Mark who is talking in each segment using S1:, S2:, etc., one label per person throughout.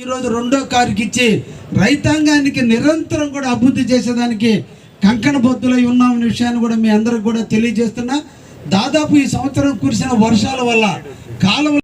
S1: ఈరోజు రెండో కారుకి ఇచ్చి రైతాంగానికి నిరంతరం కూడా అభివృద్ధి చేసేదానికి కంకణ బొద్దులై ఉన్నామనే విషయాన్ని కూడా మీ అందరికి కూడా తెలియజేస్తున్నా. దాదాపు ఈ సంవత్సరం కురిసిన వర్షాల వల్ల కాలువ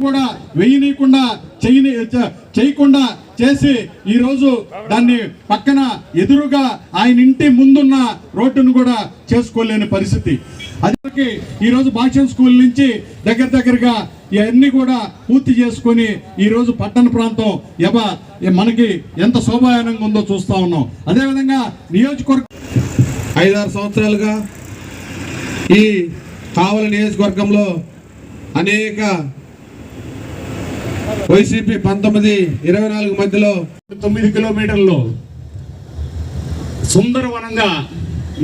S2: కూడా వేయనీయకుండా చేయకుండా చేసి ఈరోజు దాన్ని పక్కన ఎదురుగా ఆయన ఇంటి ముందున్న రోడ్డును కూడా చేసుకోలేని పరిస్థితి. అది ఈరోజు భాషన్ స్కూల్ నుంచి దగ్గరగా ఇవన్నీ కూడా పూర్తి చేసుకొని ఈరోజు పట్టణ ప్రాంతం మనకి ఎంత శోభాయానంగా ఉందో చూస్తూ ఉన్నాం. అదేవిధంగా నియోజకవర్గం
S3: 5-6 సంవత్సరాలుగా ఈ కావలి నియోజకవర్గంలో అనేక వైసీపీ 19-24 మధ్యలో
S2: 9 కిలోమీటర్లు సుందరవనంగా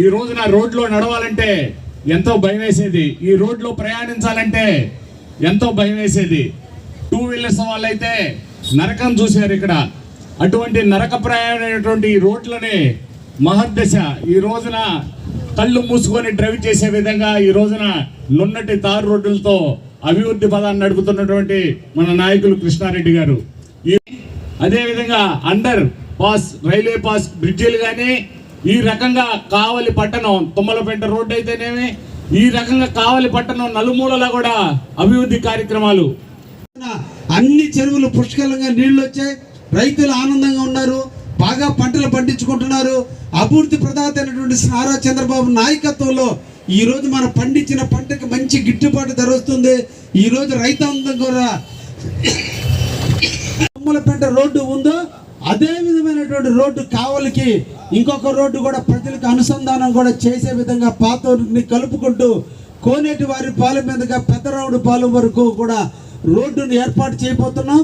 S2: ఈ రోజున రోడ్లో నడవాలంటే ఎంతో భయం వేసేది, ఈ రోడ్లో ప్రయాణించాలంటే ఎంతో భయం వేసేది. 2 వీలర్స్ వాళ్ళైతే నరకం చూశారు ఇక్కడ. అటువంటి నరక ప్రయాణమైనటువంటి ఈ రోడ్లని మహర్దశ ఈ రోజున కళ్ళు మూసుకొని డ్రైవ్ చేసే విధంగా ఈ రోజున నున్నటి తారు రోడ్డులతో అభివృద్ధి పదాన్ని నడుపుతున్నటువంటి మన నాయకులు కృష్ణారెడ్డి గారు. అదేవిధంగా అండర్ పాస్ రైల్వే పాస్ బ్రిడ్జీలు కానీ ఈ రకంగా కావలి పట్టణం తుమ్మలపేట రోడ్డు అయితేనేమి ఈ రకంగా కావలి పట్టణం నలుమూలలా కూడా అభివృద్ధి కార్యక్రమాలు.
S1: అన్ని చెరువులు పుష్కలంగా నీళ్లు వచ్చాయి, రైతులు ఆనందంగా ఉన్నారు, బాగా పంటలు పండించుకుంటున్నారు. అభివృద్ధి ప్రదాత అయినటువంటి నారా చంద్రబాబు నాయకత్వంలో ఈ రోజు మనం పండించిన పంటకి మంచి గిట్టుబాటు ధర వస్తుంది. ఈ రోజు రైతాంగం కూడా తుమ్మలపేట రోడ్డు ఉందో అదే విధమైనటువంటి రోడ్డు కావలికి ఇంకొక రోడ్డు కూడా ప్రజలకు అనుసంధానం కూడా చేసే విధంగా పాతూరుని కలుపుకుంటూ కోనేటి వారి పాలెం మీదుగా పెద్దరావుడు పాలెం వరకు కూడా రోడ్డును ఏర్పాటు చేయబోతున్నాం.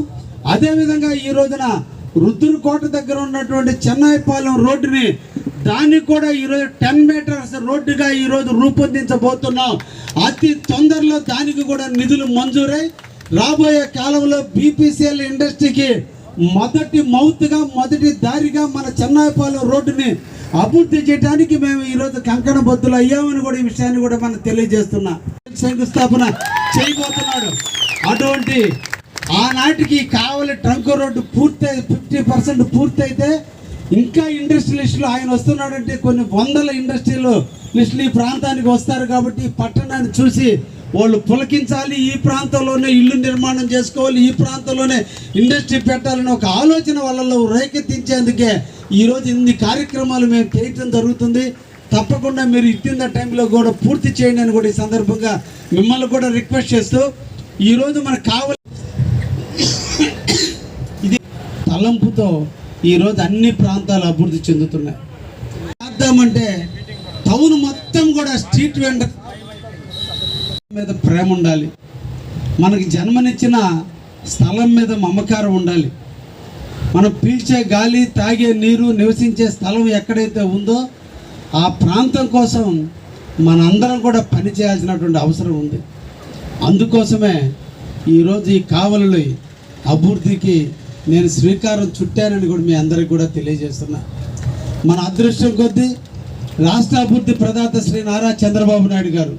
S1: అదేవిధంగా ఈ రోజున రుద్దురుకోట దగ్గర ఉన్నటువంటి చెన్నైపాలెం రోడ్డుని దాన్ని కూడా ఈరోజు 10 మీటర్స్ రోడ్డుగా ఈరోజు రూపొందించబోతున్నాం. అతి తొందరలో దానికి కూడా నిధులు మంజూరై రాబోయే కాలంలో బీపీసీఎల్ ఇండస్ట్రీకి మొదటి దారిగా మన చెన్నైపాలెం రోడ్డుని అభివృద్ధి చేయడానికి మేము ఈరోజు కంకణ బద్దులు అయ్యామని కూడా ఈ విషయాన్ని కూడా మనం తెలియజేస్తున్నా. శంకుస్థాపన చేయబోతున్నాడు. అటువంటి ఆనాటికి కావలి ట్రంక్ రోడ్డు పూర్తయి 50% పూర్తయితే ఇంకా ఇండస్ట్రియలిస్టులు ఆయన వస్తున్నాడంటే కొన్ని వందల ఇండస్ట్రియలిస్టులు ఈ ప్రాంతానికి వస్తారు. కాబట్టి ఈ పట్టణాన్ని చూసి వాళ్ళు పులకించాలి, ఈ ప్రాంతంలోనే ఇల్లు నిర్మాణం చేసుకోవాలి, ఈ ప్రాంతంలోనే ఇండస్ట్రీ పెట్టాలని ఒక ఆలోచన వాళ్ళలో రేకెత్తించేందుకే ఈరోజు ఇన్ని కార్యక్రమాలు మేము చేయటం జరుగుతుంది. తప్పకుండా మీరు ఇట్టిన టైంలో కూడా పూర్తి చేయండి అని కూడా ఈ సందర్భంగా మిమ్మల్ని కూడా రిక్వెస్ట్ చేస్తూ ఈరోజు మనకు కావాలి ఇది తలంపుతో ఈరోజు అన్ని ప్రాంతాలు అభివృద్ధి చెందుతున్నాయి. చేద్దామంటే టౌన్ మొత్తం కూడా స్ట్రీట్ వెండర్ మీద ప్రేమ ఉండాలి, మనకి జన్మనిచ్చిన స్థలం మీద మమకారం ఉండాలి. మనం పీల్చే గాలి, తాగే నీరు, నివసించే స్థలం ఎక్కడైతే ఉందో ఆ ప్రాంతం కోసం మనందరం కూడా పని చేయాల్సినటువంటి అవసరం ఉంది. అందుకోసమే ఈరోజు ఈ కావలిలో అభివృద్ధికి నేను శ్రీకారం చుట్టానని కూడా మీ అందరికి కూడా తెలియజేస్తున్నా. మన అదృష్టం కొద్దీ రాష్ట్ర అభివృద్ధి ప్రదాత శ్రీ నారా చంద్రబాబు నాయుడు గారు,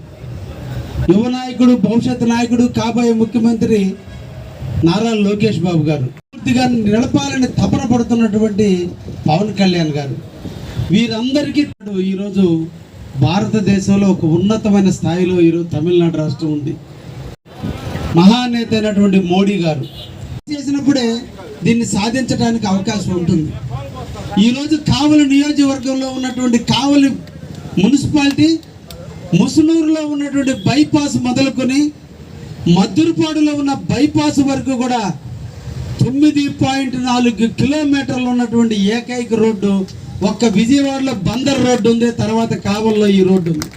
S1: యువ నాయకుడు, భవిష్యత్ నాయకుడు, కాబోయే ముఖ్యమంత్రి నారా లోకేష్ బాబు గారు, పూర్తిగా నిలపాలని తపన పడుతున్నటువంటి పవన్ కళ్యాణ్ గారు, వీరందరికీ ఈరోజు భారతదేశంలో ఒక ఉన్నతమైన స్థాయిలో ఈరోజు తమిళనాడు రాష్ట్రం ఉంది. మహానేత అయినటువంటి మోడీ గారు చేసినప్పుడే దీన్ని సాధించడానికి అవకాశం ఉంటుంది. ఈరోజు కావలి నియోజకవర్గంలో ఉన్నటువంటి కావలి మున్సిపాలిటీ ముసునూరులో ఉన్నటువంటి బైపాస్ మొదలుకొని మద్దురుపాడులో ఉన్న బైపాస్ వరకు కూడా 9.4 కిలోమీటర్లు ఉన్నటువంటి ఏకైక రోడ్డు ఒక్క విజయవాడలో బందర్ రోడ్డు ఉంది, తర్వాత కావల్లో ఈ రోడ్డు ఉంది.